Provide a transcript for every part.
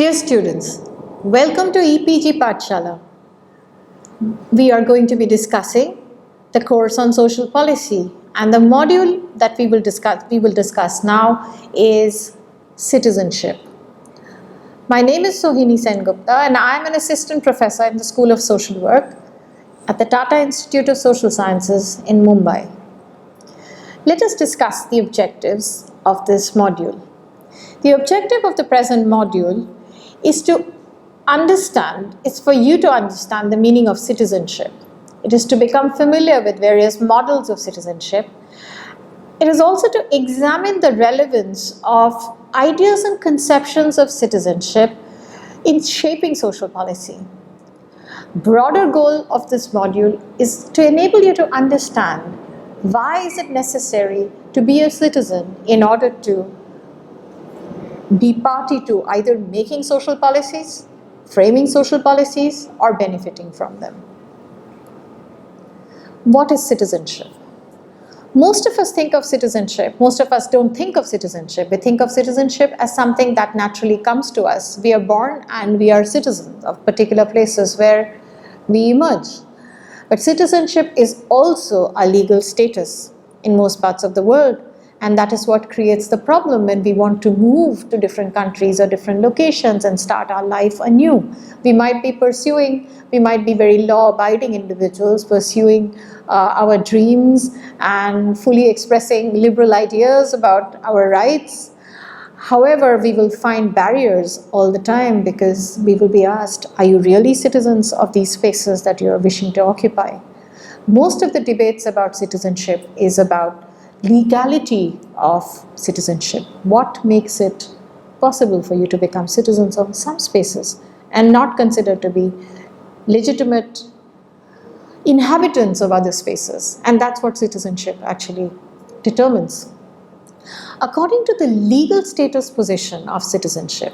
Dear students, welcome to EPG Pathshala. We are going to be discussing the course on social policy, and the module that we will discuss now is citizenship. My name is Sohini Sengupta and I am an assistant professor in the School of Social Work at the Tata Institute of Social Sciences in Mumbai. Let us discuss the objectives of this module. The objective of the present module is for you to understand the meaning of citizenship. It is to become familiar with various models of citizenship. It is also to examine the relevance of ideas and conceptions of citizenship in shaping social policy. Broader goal of this module is to enable you to understand why is it necessary to be a citizen in order to be party to either making social policies, framing social policies, or benefiting from them. What is citizenship? Most of us think of citizenship, most of us don't think of citizenship. We think of citizenship as something that naturally comes to us. We are born and we are citizens of particular places where we emerge. But citizenship is also a legal status in most parts of the world. And that is what creates the problem when we want to move to different countries or different locations and start our life anew. We might be very law-abiding individuals pursuing our dreams and fully expressing liberal ideas about our rights. However, we will find barriers all the time because we will be asked, are you really citizens of these spaces that you are wishing to occupy? Most of the debates about citizenship is about legality of citizenship. What makes it possible for you to become citizens of some spaces and not considered to be legitimate inhabitants of other spaces? And that's what citizenship actually determines. According to the legal status position of citizenship,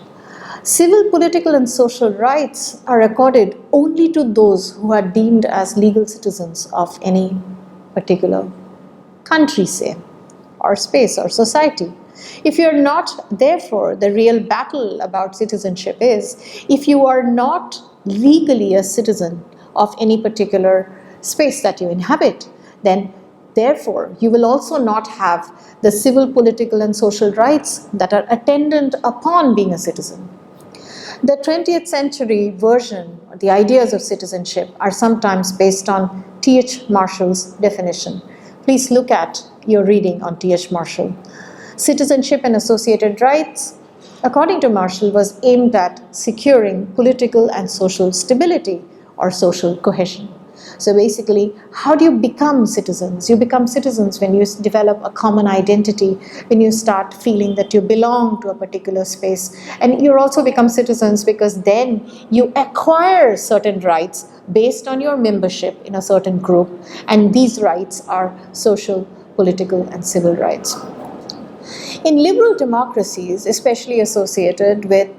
civil, political, and social rights are accorded only to those who are deemed as legal citizens of any particular country, say, or space or society. If you're not, therefore, the real battle about citizenship is, if you are not legally a citizen of any particular space that you inhabit, then therefore you will also not have the civil, political, and social rights that are attendant upon being a citizen. The 20th century version, or the ideas of citizenship, are sometimes based on T.H. Marshall's definition. Please look at your reading on T.H. Marshall. Citizenship and associated rights, according to Marshall, was aimed at securing political and social stability or social cohesion. So basically, how do you become citizens? You become citizens when you develop a common identity, when you start feeling that you belong to a particular space. And you also become citizens because then you acquire certain rights based on your membership in a certain group. And these rights are social, political, and civil rights. In liberal democracies, especially associated with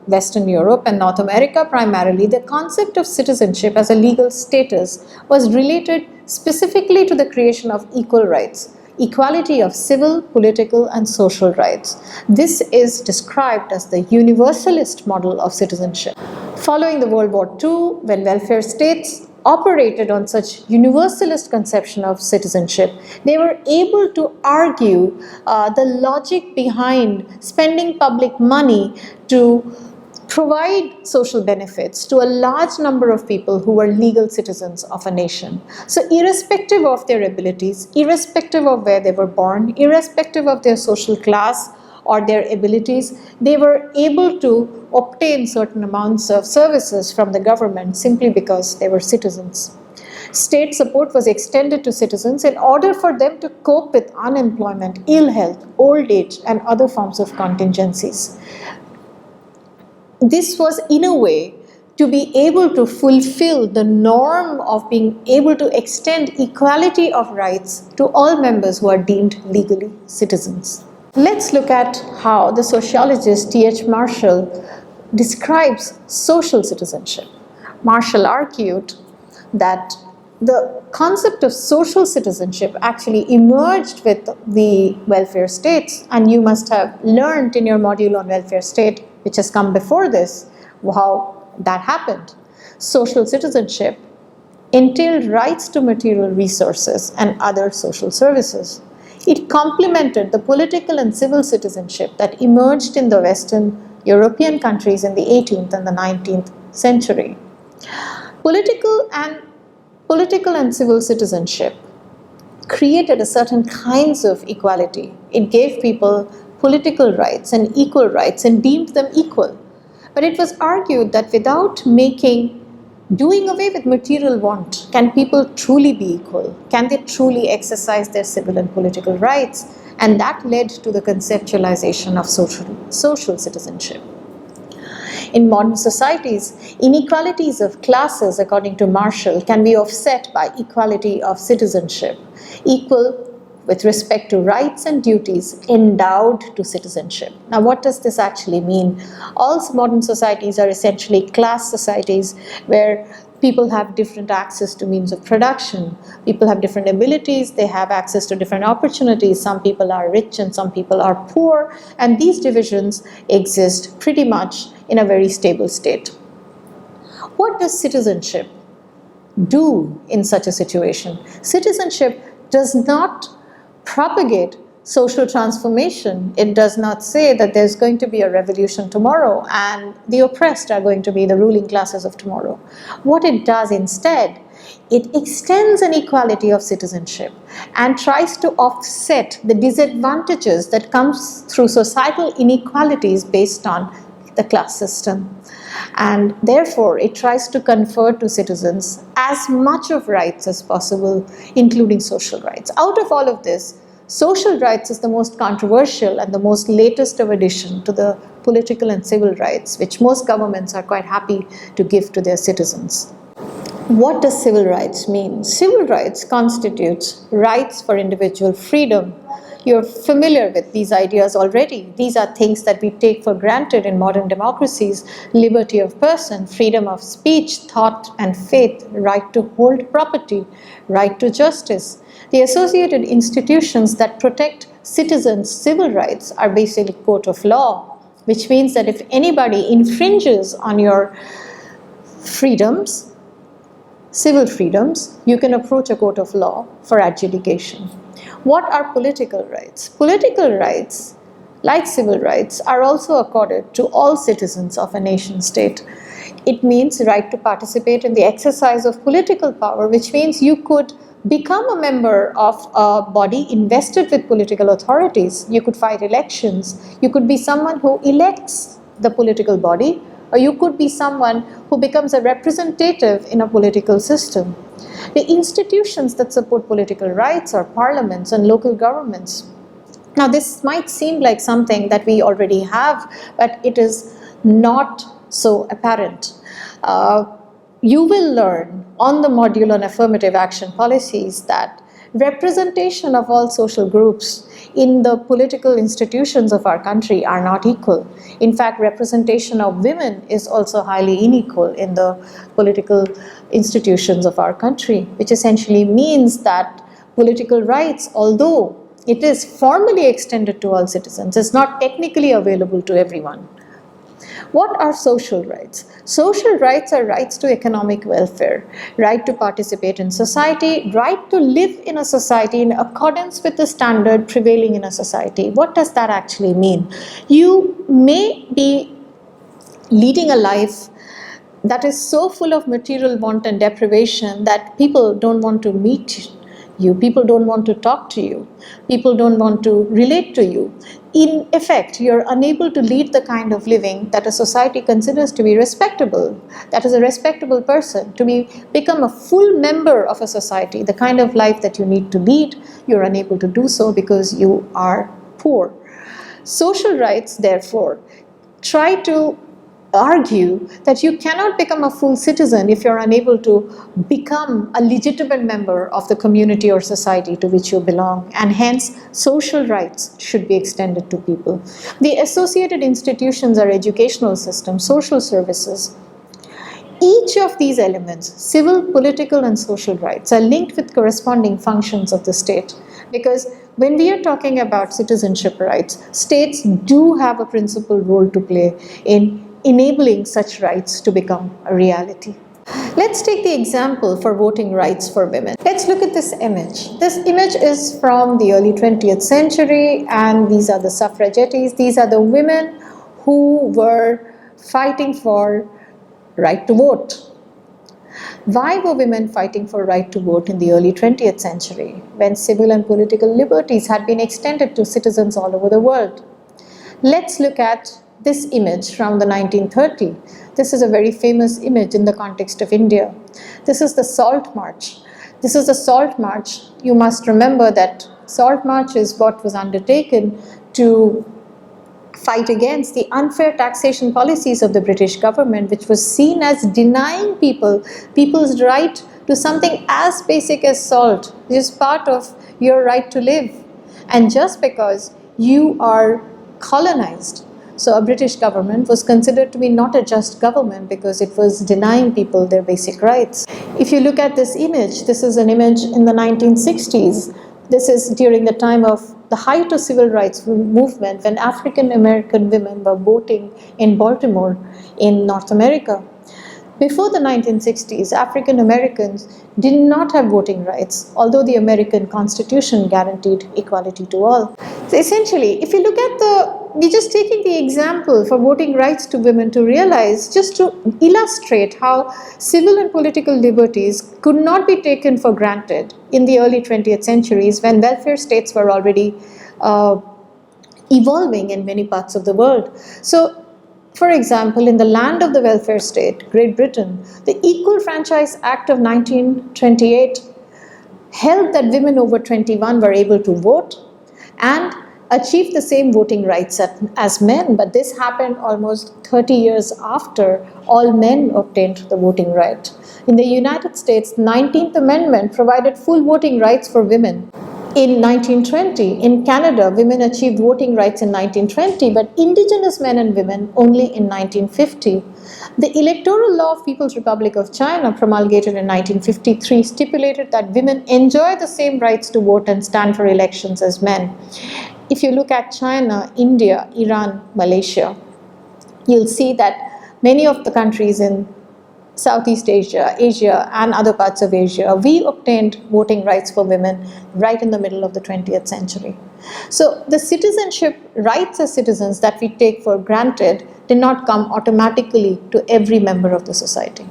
Western Europe and North America primarily, the concept of citizenship as a legal status was related specifically to the creation of equal rights, equality of civil, political, and social rights. This is described as the universalist model of citizenship. Following the World War II, when welfare states operated on such universalist conception of citizenship, they were able to argue the logic behind spending public money to provide social benefits to a large number of people who were legal citizens of a nation. So irrespective of their abilities, irrespective of where they were born, irrespective of their social class or their abilities, they were able to obtain certain amounts of services from the government simply because they were citizens. State support was extended to citizens in order for them to cope with unemployment, ill health, old age, and other forms of contingencies. This was, in a way, to be able to fulfill the norm of being able to extend equality of rights to all members who are deemed legally citizens. Let's look at how the sociologist T.H. Marshall describes social citizenship. Marshall argued that the concept of social citizenship actually emerged with the welfare states, and you must have learned in your module on welfare state which has come before this, how that happened. Social citizenship entailed rights to material resources and other social services. It complemented the political and civil citizenship that emerged in the Western European countries in the 18th and the 19th century. Political and civil citizenship created a certain kinds of equality. It gave people political rights and equal rights and deemed them equal. But it was argued that without doing away with material want, can people truly be equal? Can they truly exercise their civil and political rights? And that led to the conceptualization of social citizenship. In modern societies, inequalities of classes, according to Marshall, can be offset by equality of citizenship, equal with respect to rights and duties endowed to citizenship. Now, what does this actually mean? All modern societies are essentially class societies where people have different access to means of production. People have different abilities, they have access to different opportunities. Some people are rich and some people are poor, and these divisions exist pretty much in a very stable state. What does citizenship do in such a situation? Citizenship does not propagate social transformation. It does not say that there's going to be a revolution tomorrow and the oppressed are going to be the ruling classes of tomorrow. What it does instead, it extends an equality of citizenship and tries to offset the disadvantages that comes through societal inequalities based on the class system. And therefore, it tries to confer to citizens as much of rights as possible, including social rights. Out of all of this, social rights is the most controversial and the most latest of addition to the political and civil rights, which most governments are quite happy to give to their citizens. What does civil rights mean? Civil rights constitutes rights for individual freedom. You're familiar with these ideas already. These are things that we take for granted in modern democracies: liberty of person, freedom of speech, thought and faith, right to hold property, right to justice. The associated institutions that protect citizens' civil rights are basically court of law, which means that if anybody infringes on your freedoms, civil freedoms, you can approach a court of law for adjudication. What are political rights? Political rights, like civil rights, are also accorded to all citizens of a nation state. It means right to participate in the exercise of political power, which means you could become a member of a body invested with political authorities. You could fight elections. You could be someone who elects the political body, or you could be someone who becomes a representative in a political system. The institutions that support political rights are parliaments and local governments. Now, this might seem like something that we already have, but it is not so apparent. You will learn on the module on affirmative action policies that representation of all social groups in the political institutions of our country are not equal. In fact, representation of women is also highly unequal in the political institutions of our country, which essentially means that political rights, although it is formally extended to all citizens, is not technically available to everyone. What are social rights? Social rights are rights to economic welfare, right to participate in society, right to live in a society in accordance with the standard prevailing in a society. What does that actually mean? You may be leading a life that is so full of material want and deprivation that people don't want to meet you, people don't want to talk to you, people don't want to relate to you. In effect, you're unable to lead the kind of living that a society considers to be respectable, that is a respectable person. To become a full member of a society, the kind of life that you need to lead, you're unable to do so because you are poor. Social rights, therefore, try to argue that you cannot become a full citizen if you're unable to become a legitimate member of the community or society to which you belong, and hence social rights should be extended to people. The associated institutions are educational systems, social services. each of these elements, civil, political, and social rights, are linked with corresponding functions of the state. Because when we are talking about citizenship rights, states do have a principal role to play in enabling such rights to become a reality. Let's take the example for voting rights for women. Let's look at this image. This image is from the early 20th century, and these are the suffragettes. These are the women who were fighting for right to vote. Why were women fighting for right to vote in the early 20th century when civil and political liberties had been extended to citizens all over the world? Let's look at this image from the 1930s. This is a very famous image in the context of India. This is the Salt March. This is the Salt March. You must remember that Salt March is what was undertaken to fight against the unfair taxation policies of the British government, which was seen as denying people's right to something as basic as salt, which is part of your right to live. And just because you are colonized, so a British government was considered to be not a just government because it was denying people their basic rights. If you look at this image, this is an image in the 1960s. This is during the time of the height of civil rights movement when African American women were voting in Baltimore in North America. Before the 1960s, African Americans did not have voting rights, although the American Constitution guaranteed equality to all. So essentially, if you look at we're just taking the example for voting rights to women to realize, just to illustrate how civil and political liberties could not be taken for granted in the early 20th centuries when welfare states were already evolving in many parts of the world. So, for example, in the land of the welfare state, Great Britain, the Equal Franchise Act of 1928 held that women over 21 were able to vote and achieve the same voting rights as men, but this happened almost 30 years after all men obtained the voting right. In the United States, the 19th Amendment provided full voting rights for women. In 1920, in Canada, women achieved voting rights in 1920, but indigenous men and women only in 1950. The Electoral Law of People's Republic of China, promulgated in 1953, stipulated that women enjoy the same rights to vote and stand for elections as men. If you look at China, India, Iran, Malaysia, you'll see that many of the countries in Southeast Asia, Asia and other parts of Asia, we obtained voting rights for women right in the middle of the 20th century. So the citizenship rights as citizens that we take for granted did not come automatically to every member of the society.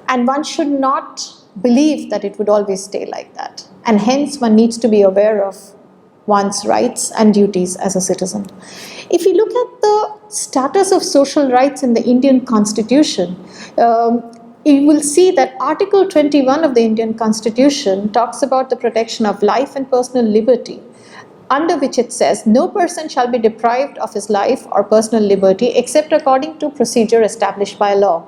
And one should not believe that it would always stay like that. And hence one needs to be aware of one's rights and duties as a citizen. If you look at the status of social rights in the Indian Constitution, you will see that Article 21 of the Indian Constitution talks about the protection of life and personal liberty, under which it says, no person shall be deprived of his life or personal liberty except according to procedure established by law.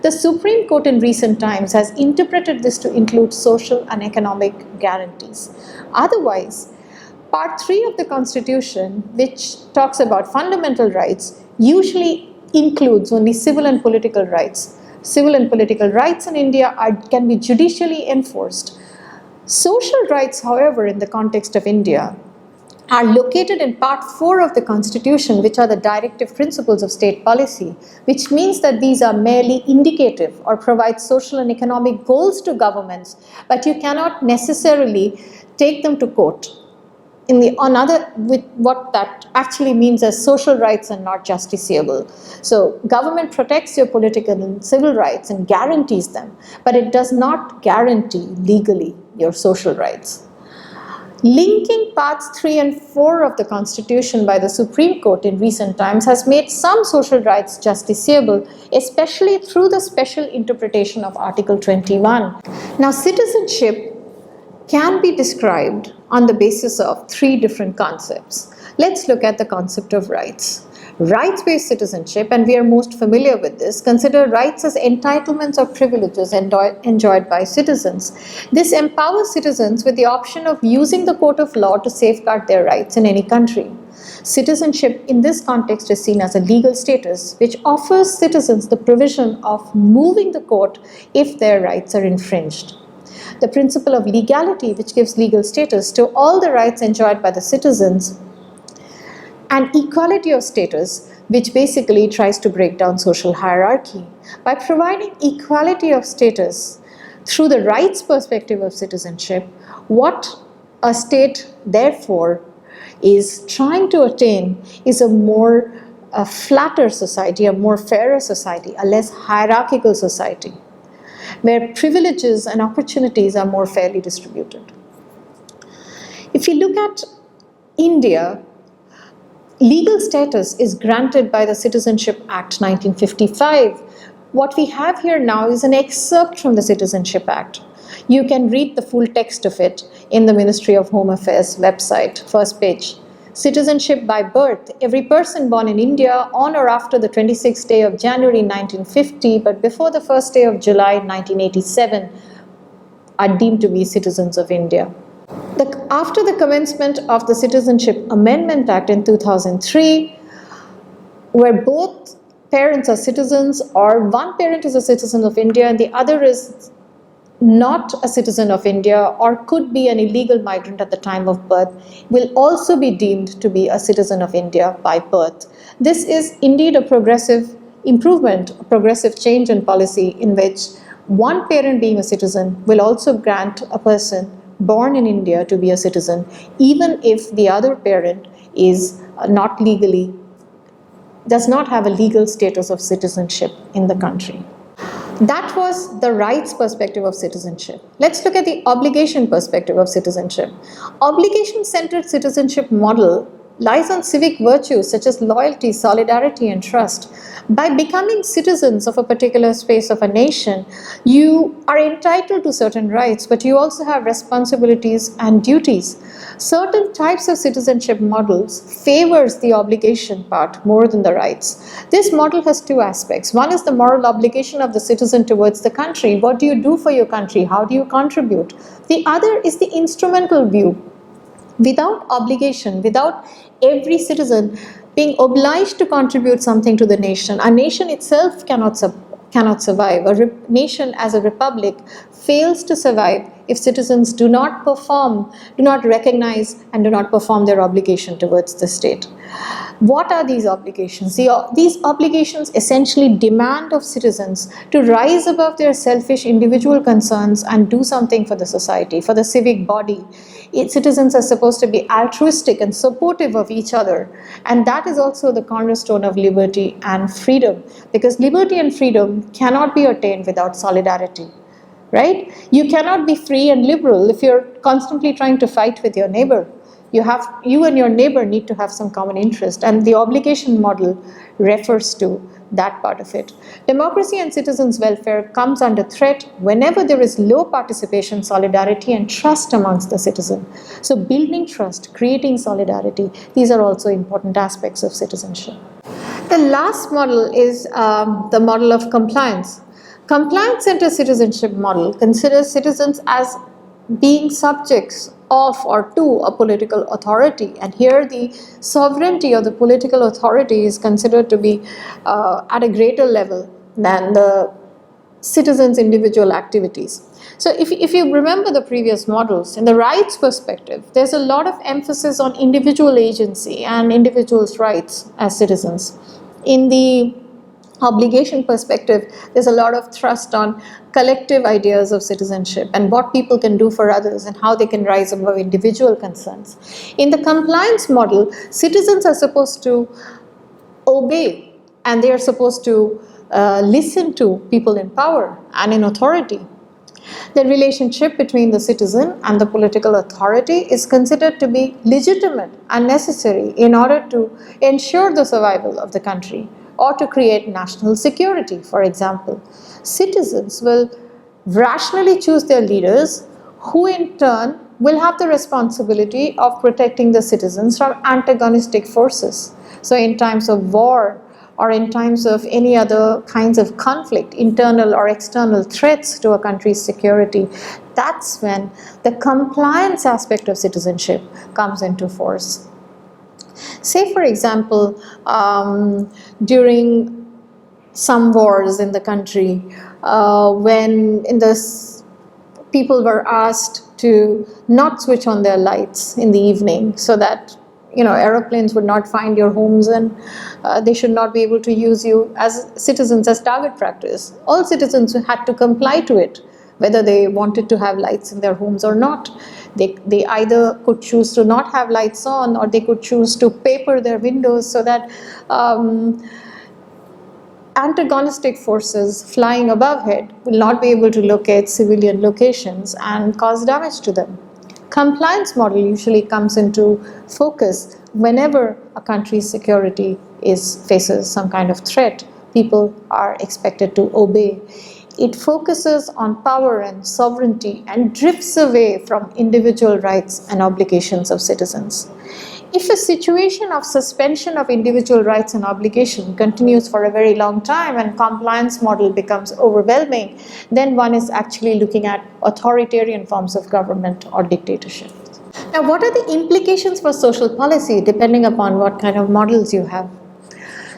The Supreme Court in recent times has interpreted this to include social and economic guarantees. Otherwise, Part 3 of the Constitution, which talks about fundamental rights, usually includes only civil and political rights. Civil and political rights in India can be judicially enforced. Social rights, however, in the context of India, are located in Part 4 of the Constitution, which are the directive principles of state policy, which means that these are merely indicative or provide social and economic goals to governments, but you cannot necessarily take them to court. With what that actually means as social rights and not justiciable. So government protects your political and civil rights and guarantees them, but it does not guarantee legally your social rights. Linking parts 3 and 4 of the Constitution by the Supreme Court in recent times has made some social rights justiciable, especially through the special interpretation of Article 21. Now, citizenship can be described on the basis of 3 different concepts. Let's look at the concept of rights. Rights-based citizenship, and we are most familiar with this, consider rights as entitlements or privileges enjoyed by citizens. This empowers citizens with the option of using the court of law to safeguard their rights in any country. Citizenship in this context is seen as a legal status which offers citizens the provision of moving the court if their rights are infringed. The principle of legality, which gives legal status to all the rights enjoyed by the citizens, and equality of status, which basically tries to break down social hierarchy. By providing equality of status through the rights perspective of citizenship, what a state therefore is trying to attain is a flatter society, a more fairer society, a less hierarchical society, where privileges and opportunities are more fairly distributed. If you look at India, legal status is granted by the Citizenship Act 1955. What we have here now is an excerpt from the Citizenship Act. You can read the full text of it in the Ministry of Home Affairs website, first page. Citizenship by birth. Every person born in India on or after the 26th day of January 1950, but before the 1st day of July 1987, are deemed to be citizens of India. After the commencement of the Citizenship Amendment Act in 2003, where both parents are citizens, or one parent is a citizen of India and the other is not a citizen of India or could be an illegal migrant at the time of birth, will also be deemed to be a citizen of India by birth. This is indeed a progressive improvement, a progressive change in policy in which one parent being a citizen will also grant a person born in India to be a citizen, even if the other parent is does not have a legal status of citizenship in the country. That was the rights perspective of citizenship. Let's look at the obligation perspective of citizenship. Obligation-centered citizenship model lies on civic virtues such as loyalty, solidarity, and trust. By becoming citizens of a particular space of a nation, you are entitled to certain rights, but you also have responsibilities and duties. Certain types of citizenship models favors the obligation part more than the rights. This model has two aspects. One is the moral obligation of the citizen towards the country. What do you do for your country? How do you contribute? The other is the instrumental view. Without obligation, without every citizen being obliged to contribute something to the nation, a nation itself cannot survive. A nation as a republic fails to survive if citizens do not recognize and do not perform their obligation towards the state. What are these obligations? These obligations essentially demand of citizens to rise above their selfish individual concerns and do something for the society, for the civic body. Citizens are supposed to be altruistic and supportive of each other, and that is also the cornerstone of liberty and freedom, because liberty and freedom cannot be attained without solidarity, right? You cannot be free and liberal if you're constantly trying to fight with your neighbor. You and your neighbor need to have some common interest, and the obligation model refers to that part of it. Democracy and citizens' welfare comes under threat whenever there is low participation, solidarity, and trust amongst the citizen. So building trust, creating solidarity, these are also important aspects of citizenship. The last model is the model of compliance. Compliance-centered citizenship model considers citizens as being subjects of or to a political authority, and here the sovereignty of the political authority is considered to be at a greater level than the citizens' individual activities. So if you remember the previous models, in the rights perspective, there's a lot of emphasis on individual agency and individuals' rights as citizens. In the obligation perspective, there's a lot of thrust on collective ideas of citizenship and what people can do for others and how they can rise above individual concerns. In the compliance model, citizens are supposed to obey and they are supposed to listen to people in power and in authority. The relationship between the citizen and the political authority is considered to be legitimate and necessary in order to ensure the survival of the country or to create national security, for example. Citizens will rationally choose their leaders who in turn will have the responsibility of protecting the citizens from antagonistic forces. So in times of war or in times of any other kinds of conflict, internal or external threats to a country's security, that's when the compliance aspect of citizenship comes into force. Say, for example, during some wars in the country, when people were asked to not switch on their lights in the evening so that aeroplanes would not find your homes, and they should not be able to use you as citizens as target practice. All citizens had to comply to it, whether they wanted to have lights in their homes or not. They either could choose to not have lights on, or they could choose to paper their windows so that antagonistic forces flying above head will not be able to locate civilian locations and cause damage to them. Compliance model usually comes into focus whenever a country's security faces some kind of threat. People are expected to obey. It focuses on power and sovereignty and drifts away from individual rights and obligations of citizens. If a situation of suspension of individual rights and obligation continues for a very long time and compliance model becomes overwhelming, then one is actually looking at authoritarian forms of government or dictatorship. Now, what are the implications for social policy depending upon what kind of models you have?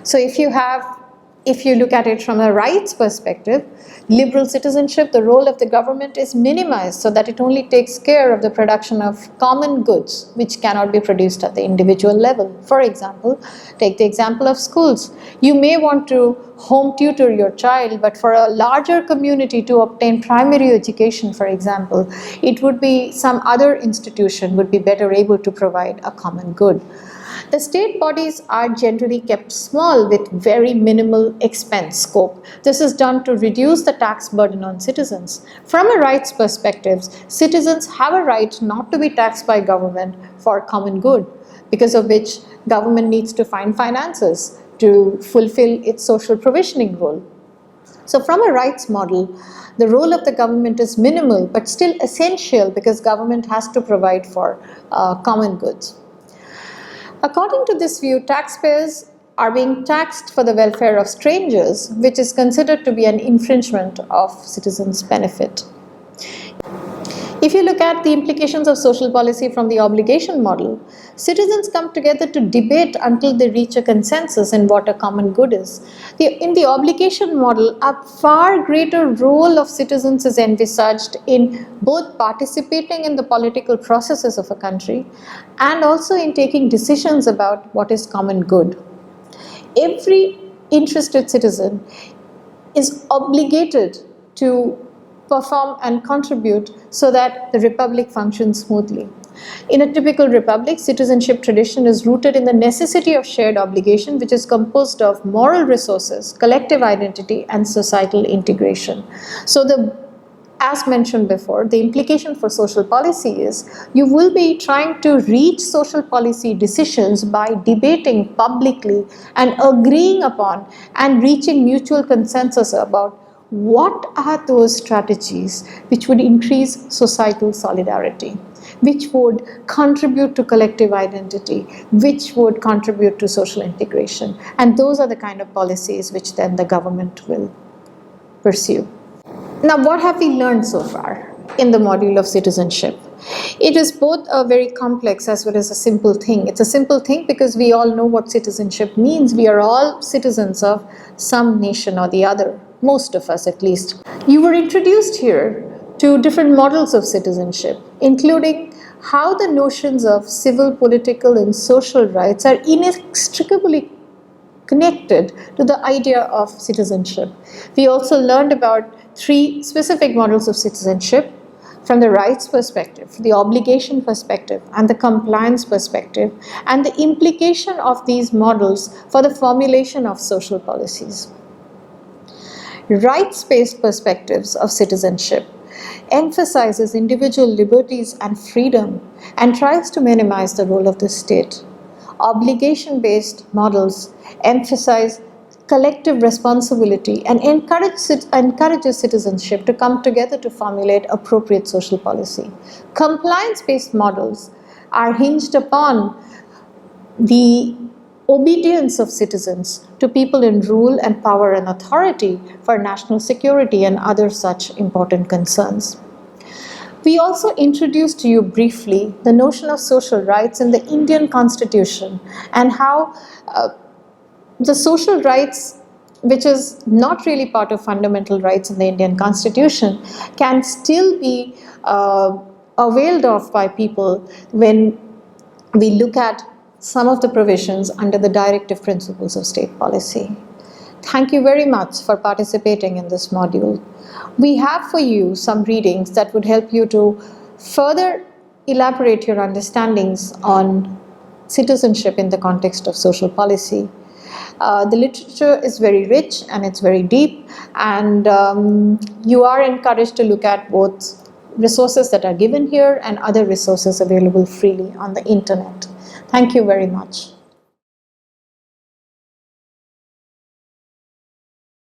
So if you look at it from a rights perspective, liberal citizenship, the role of the government is minimized so that it only takes care of the production of common goods which cannot be produced at the individual level. For example, take the example of schools. You may want to home tutor your child, but for a larger community to obtain primary education, for example, it would be some other institution would be better able to provide a common good. The state bodies are generally kept small with very minimal expense scope. This is done to reduce the tax burden on citizens. From a rights perspective, citizens have a right not to be taxed by government for common good, because of which government needs to find finances to fulfill its social provisioning role. So from a rights model, the role of the government is minimal but still essential because government has to provide for common goods. According to this view, taxpayers are being taxed for the welfare of strangers, which is considered to be an infringement of citizens' benefit. If you look at the implications of social policy from the obligation model, citizens come together to debate until they reach a consensus in what a common good is. In the obligation model, a far greater role of citizens is envisaged in both participating in the political processes of a country and also in taking decisions about what is common good. Every interested citizen is obligated to perform and contribute so that the republic functions smoothly. In a typical republic, citizenship tradition is rooted in the necessity of shared obligation, which is composed of moral resources, collective identity, and societal integration. So as mentioned before, the implication for social policy is you will be trying to reach social policy decisions by debating publicly and agreeing upon and reaching mutual consensus about what are those strategies which would increase societal solidarity, which would contribute to collective identity, which would contribute to social integration. And those are the kind of policies which then the government will pursue. Now, what have we learned so far in the module of citizenship? It is both a very complex as well as a simple thing. It's a simple thing because we all know what citizenship means. We are all citizens of some nation or the other, most of us at least. You were introduced here to different models of citizenship, including how the notions of civil, political, and social rights are inextricably connected to the idea of citizenship. We also learned about 3 specific models of citizenship from the rights perspective, the obligation perspective, and the compliance perspective, and the implication of these models for the formulation of social policies. Rights-based perspectives of citizenship emphasizes individual liberties and freedom and tries to minimize the role of the state. Obligation-based models emphasize collective responsibility and encourages citizenship to come together to formulate appropriate social policy. Compliance-based models are hinged upon the obedience of citizens to people in rule and power and authority for national security and other such important concerns. We also introduced to you briefly the notion of social rights in the Indian Constitution and how the social rights, which is not really part of fundamental rights in the Indian Constitution, can still be availed of by people when we look at some of the provisions under the directive principles of state policy. Thank you very much for participating in this module. We have for you some readings that would help you to further elaborate your understandings on citizenship in the context of social policy. The literature is very rich and it's very deep, and you are encouraged to look at both resources that are given here and other resources available freely on the internet. Thank you very much.